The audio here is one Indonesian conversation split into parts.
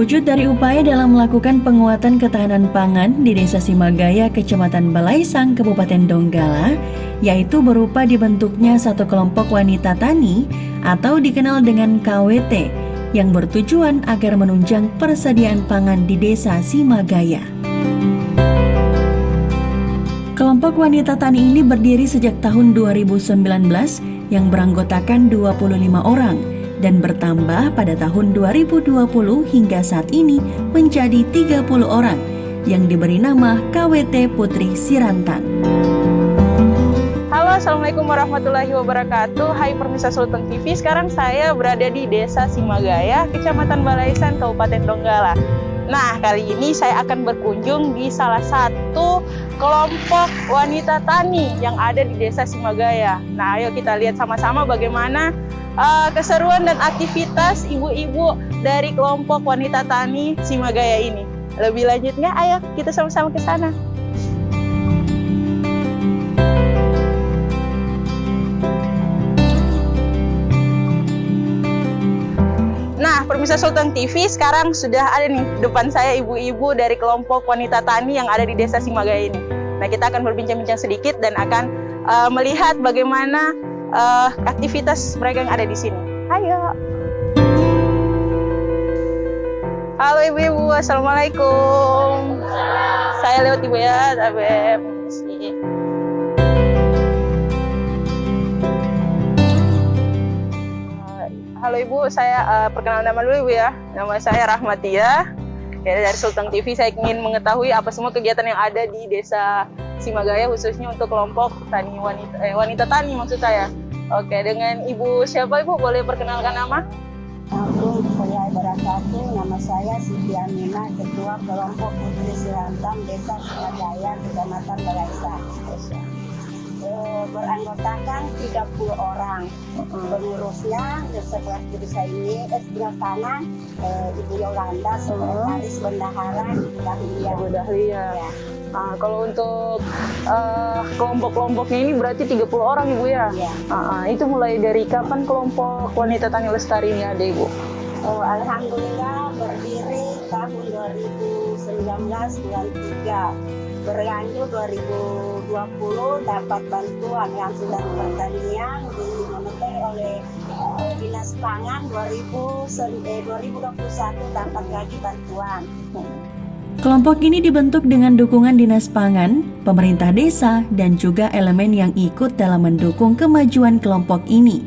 Terwujud dari upaya dalam melakukan penguatan ketahanan pangan di Desa Simagaya, Kecamatan Balaisang, Kabupaten Donggala, yaitu berupa dibentuknya satu kelompok wanita tani atau dikenal dengan KWT, yang bertujuan agar menunjang persediaan pangan di Desa Simagaya. Kelompok wanita tani ini berdiri sejak tahun 2019 yang beranggotakan 25 orang, dan bertambah pada tahun 2020 hingga saat ini menjadi 30 orang yang diberi nama KWT Putri Sirantang. Halo, Assalamualaikum warahmatullahi wabarakatuh. Hai pemirsa Sulteng TV, sekarang saya berada di Desa Simagaya, Kecamatan Balaisang, Kabupaten Donggala. Nah, kali ini saya akan berkunjung di salah satu kelompok wanita tani yang ada di Desa Simagaya. Nah, ayo kita lihat sama-sama bagaimana keseruan dan aktivitas ibu-ibu dari kelompok wanita tani Simagaya ini. Lebih lanjutnya, ayo kita sama-sama ke sana. Nah, pemirsa Sulteng TV, sekarang sudah ada nih depan saya ibu-ibu dari kelompok wanita tani yang ada di Desa Simagaya ini. Nah, kita akan berbincang-bincang sedikit dan akan melihat bagaimana aktivitas mereka yang ada di sini. Ayo. Halo ibu-ibu, assalamualaikum. Saya lewat ibu ya, permisi. Halo ibu, saya perkenalan nama dulu ibu ya. Nama saya Rahmatia. Ya, dari Sulteng TV saya ingin mengetahui apa semua kegiatan yang ada di Desa Simagaya khususnya untuk kelompok tani wanita tani maksud saya. Oke, dengan ibu siapa ibu? Boleh perkenalkan nama? Nama saya Siti Aminah, Ketua Kelompok Putri Sirantang Desa Simagaya, Kecamatan Balaisang. Beranggotakan 30 orang. Pengurusnya sebelah kiri saya ini, sebelah kanan Ibu Yolanda, sekretaris bendahara Ibu Dahlia. Ya. Kalau untuk kelompok-kelompoknya ini berarti 30 orang ibu ya? Ya. Itu mulai dari kapan kelompok wanita tani lestari ini ada ibu? Alhamdulillah berdiri tahun 2019 bulan 3. Berlanjut 2020 dapat bantuan yang sudah pertanian dimonopoli oleh Dinas Pangan 2021 dapat lagi bantuan. Kelompok ini dibentuk dengan dukungan Dinas Pangan, pemerintah desa, dan juga elemen yang ikut dalam mendukung kemajuan kelompok ini.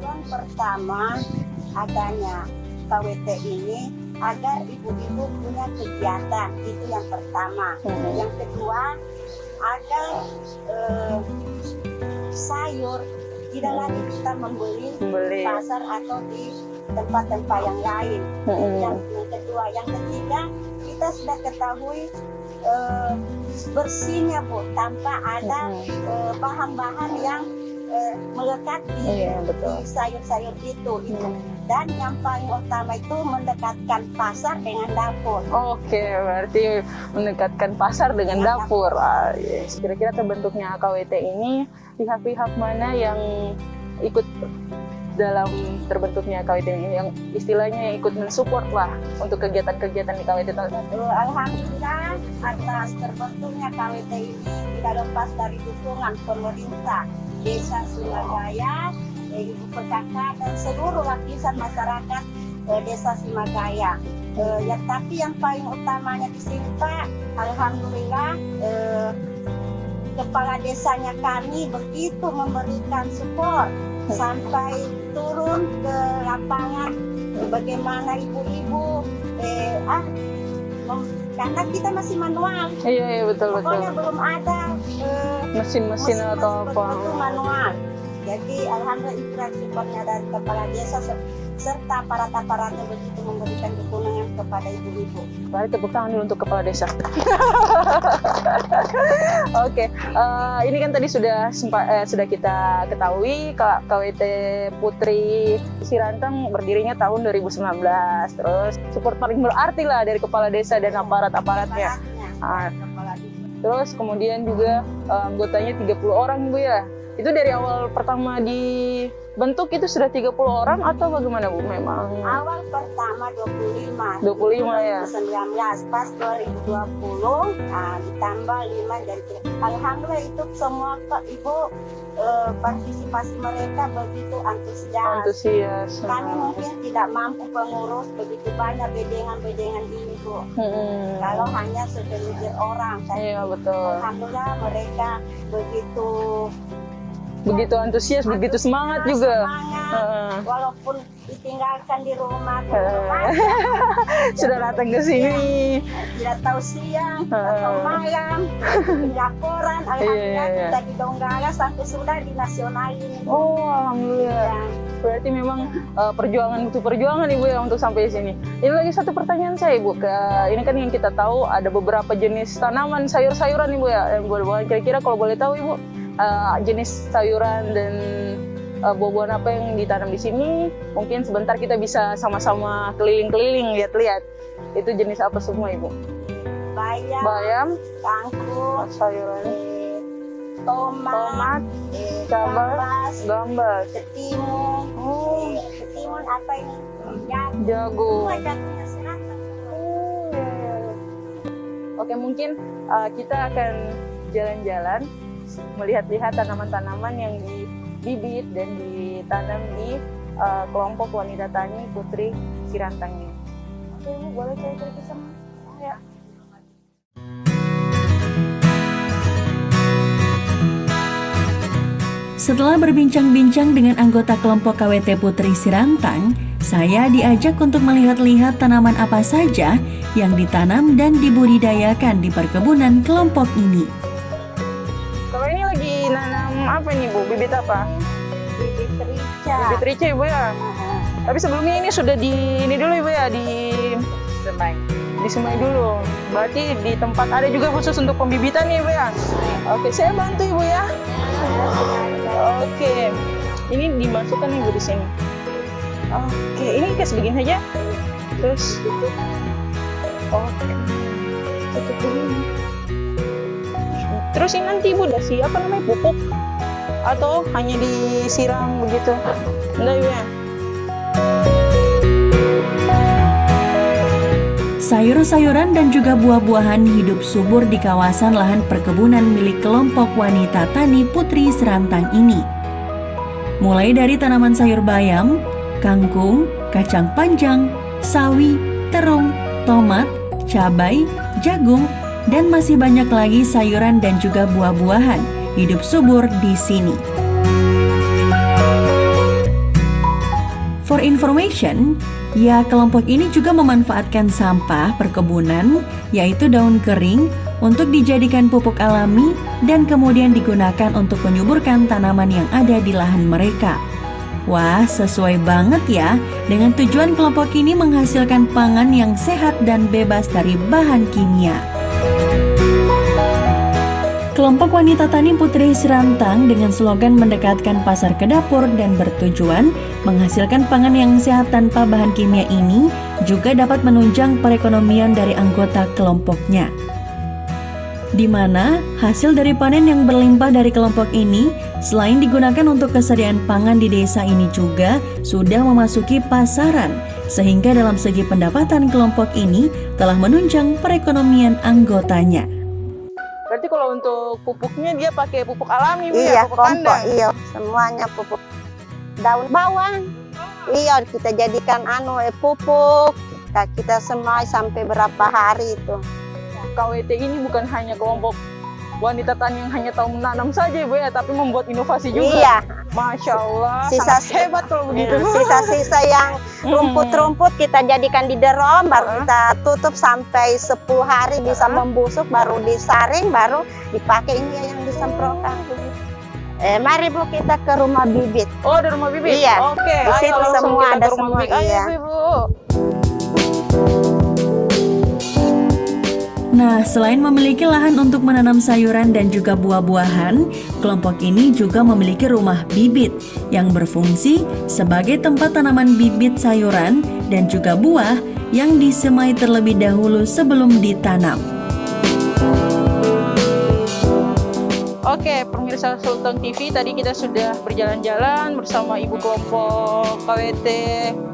Yang pertama adanya KWT ini agar ibu-ibu punya kegiatan, itu yang pertama. Yang kedua, agar sayur tidak lagi kita membeli di pasar atau di tempat-tempat yang lain. Yang kedua, yang ketiga, kita sudah ketahui bersihnya Bu, tanpa ada bahan-bahan yang melekat di sayur-sayur itu. Dan yang paling utama itu mendekatkan pasar dengan dapur. Oke, berarti mendekatkan pasar dengan dapur. Yes. Kira-kira terbentuknya KWT ini pihak-pihak mana yang ikut dalam terbentuknya KWT ini, yang istilahnya ikut mensupport lah untuk kegiatan-kegiatan di KWT? Alhamdulillah atas terbentuknya KWT ini tidak lepas dari dukungan pemerintah Desa Simagaya, Ibu PKK dan seluruh lapisan masyarakat Desa Simagaya. Ya, tapi yang paling utamanya di sini Pak, alhamdulillah kepala desanya kami begitu memberikan support sampai turun ke lapangan bagaimana ibu-ibu karena kita masih manual. Iya betul. Pokoknya belum ada mesin-mesin atau apa. Manual. Jadi alhamdulillah supportnya dari kepala desa serta aparat-aparatnya begitu memberikan dukungan kepada ibu-ibu. Mari tepuk tangan dulu untuk kepala desa. Oke, ini kan tadi sudah kita ketahui KWT Putri Sirantang berdirinya tahun 2019. Terus support paling berarti lah dari kepala desa dan aparat-aparatnya. Terus kemudian juga anggotanya 30 orang Bu ya. Itu dari awal pertama bentuk itu sudah 30 orang atau bagaimana Bu? Memang Awal pertama 25. 25 ya. 2019 pas 2020 ditambah 5 dari kita. Alhamdulillah itu semua Kak Ibu partisipasi mereka begitu antusias. Kami mungkin tidak mampu pengurus begitu banyak bedengan-bedengan ini Bu. Kalau hanya segelintir orang. Iya betul. Alhamdulillah mereka begitu antusias, begitu semangat juga. Semangat, walaupun ditinggalkan di rumah, sudah datang ke sini. tidak tahu siang, tidak tahu malam, laporan. Alhamdulillah kita di Donggala sampai sudah di nasional ini. Oh, alhamdulillah. Berarti memang perjuangan itu perjuangan Ibu ya untuk sampai sini. Ini lagi satu pertanyaan saya Ibu. Ini kan yang kita tahu ada beberapa jenis tanaman sayur-sayuran Ibu ya. Kira-kira kalau boleh tahu Ibu, jenis sayuran dan buah-buahan apa yang ditanam di sini? Mungkin sebentar kita bisa sama-sama keliling-keliling lihat-lihat. Itu jenis apa semua Ibu? Bayam, kangkung, sayuran, tomat, gambas, ketimun. Ketimun apa ini? Jagung. Jagungnya serata. Oke, mungkin kita akan jalan-jalan melihat-lihat tanaman-tanaman yang dibibit dan ditanam di kelompok wanita tani Putri Sirantang ini. Oke, Ibu, boleh saya cerita sama? Ya. Setelah berbincang-bincang dengan anggota kelompok KWT Putri Sirantang, saya diajak untuk melihat-lihat tanaman apa saja yang ditanam dan dibudidayakan di perkebunan kelompok ini. Kalau ini lagi nanam apa nih Bu? Bibit apa? Bibit rica. Bibit rica Ibu ya? Tapi sebelumnya ini sudah ini dulu Ibu ya, disemai dulu. Berarti di tempat ada juga khusus untuk pembibitan nih Ibu ya? Oke, saya bantu Ibu ya. Oke, ini dimasukkan Ibu di sini. Oke, ini kasih begini aja. Terus, oke, tutup begini. Terus ini nanti Ibu udah siap namanya pupuk atau hanya disiram begitu? Enggak Ibu ya? Sayur-sayuran dan juga buah-buahan hidup subur di kawasan lahan perkebunan milik kelompok wanita tani Putri Sirantang ini. Mulai dari tanaman sayur bayam, kangkung, kacang panjang, sawi, terung, tomat, cabai, jagung, dan masih banyak lagi sayuran dan juga buah-buahan hidup subur di sini. For information, ya kelompok ini juga memanfaatkan sampah perkebunan, yaitu daun kering, untuk dijadikan pupuk alami dan kemudian digunakan untuk menyuburkan tanaman yang ada di lahan mereka. Wah, sesuai banget ya dengan tujuan kelompok ini menghasilkan pangan yang sehat dan bebas dari bahan kimia. Kelompok wanita tani Putri Sirantang dengan slogan mendekatkan pasar ke dapur dan bertujuan menghasilkan pangan yang sehat tanpa bahan kimia ini juga dapat menunjang perekonomian dari anggota kelompoknya. Di mana hasil dari panen yang berlimpah dari kelompok ini selain digunakan untuk kesediaan pangan di desa ini juga sudah memasuki pasaran, sehingga dalam segi pendapatan kelompok ini telah menunjang perekonomian anggotanya. Berarti kalau untuk pupuknya dia pakai pupuk alami Bu, Iya, ya? Pupuk kompok, kandang? iya, semuanya pupuk daun bawang. Iya, kita jadikan pupuk. Kita semai sampai berapa hari itu. KWT ini bukan hanya kelompok wanita tani yang hanya tahu menanam saja Ibu ya, tapi membuat inovasi juga. Iya. Masya Allah, Sisa- sangat hebat kalau begitu. Sisa-sisa yang rumput-rumput kita jadikan di derom, baru kita tutup sampai 10 hari bisa membusuk, baru disaring, baru dipakai ini yang disemprotkan. Mari Bu kita ke rumah bibit. Oh, ada rumah bibit? Iya. Oke, Di situ langsung semua kita ada ke rumah semua, bibit. Ayo iya. Ibu. Nah, selain memiliki lahan untuk menanam sayuran dan juga buah-buahan, kelompok ini juga memiliki rumah bibit yang berfungsi sebagai tempat tanaman bibit sayuran dan juga buah yang disemai terlebih dahulu sebelum ditanam. Oke, pemirsa Sulteng TV, tadi kita sudah berjalan-jalan bersama ibu kelompok KWT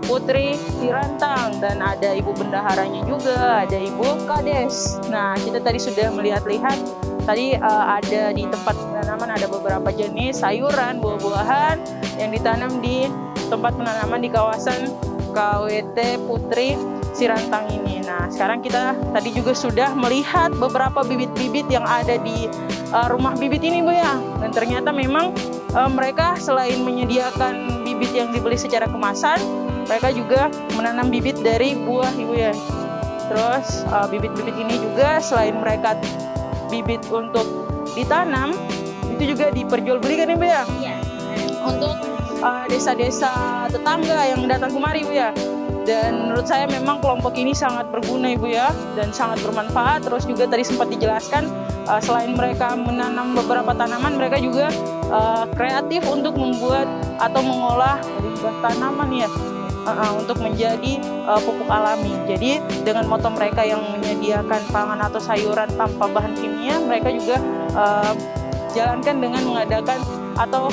Putri Sirantang dan ada ibu bendaharanya juga, ada ibu Kades. Nah, kita tadi sudah melihat-lihat, tadi ada di tempat penanaman ada beberapa jenis sayuran, buah-buahan yang ditanam di tempat penanaman di kawasan KWT Putri Sirantang ini. Nah, sekarang kita tadi juga sudah melihat beberapa bibit-bibit yang ada di rumah bibit ini, Bu ya. Dan ternyata memang mereka selain menyediakan bibit yang dibeli secara kemasan, mereka juga menanam bibit dari buah, Ibu ya. Terus bibit-bibit ini juga selain mereka bibit untuk ditanam, itu juga diperjualbelikan, Ibu ya. Iya. Untuk desa-desa tetangga yang datang kemari, Bu ya. Dan menurut saya memang kelompok ini sangat berguna, Ibu ya, dan sangat bermanfaat. Terus juga tadi sempat dijelaskan, selain mereka menanam beberapa tanaman, mereka juga kreatif untuk membuat atau mengolah limbah tanaman ya, untuk menjadi pupuk alami. Jadi dengan moto mereka yang menyediakan pangan atau sayuran tanpa bahan kimia, mereka juga jalankan dengan mengadakan atau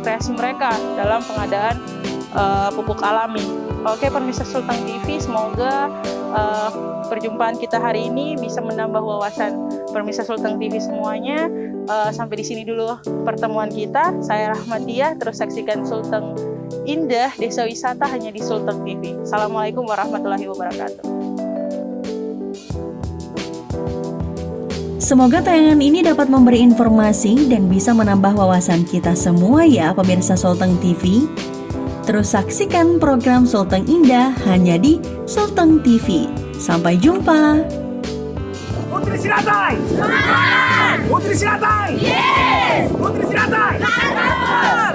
kreasi mereka dalam pengadaan pupuk alami. Oke, pemirsa Sulteng TV, semoga perjumpaan kita hari ini bisa menambah wawasan pemirsa Sulteng TV semuanya. Sampai di sini dulu pertemuan kita. Saya Rahmadiah, terus saksikan Sulteng Indah Desa Wisata hanya di Sulteng TV. Assalamualaikum warahmatullahi wabarakatuh. Semoga tayangan ini dapat memberi informasi dan bisa menambah wawasan kita semua ya pemirsa Sulteng TV. Terus saksikan program Sulteng Indah hanya di Sulteng TV. Sampai jumpa. Putri Siratai! Semangat! Putri Siratai! Yes! Putri Siratai! Semangat!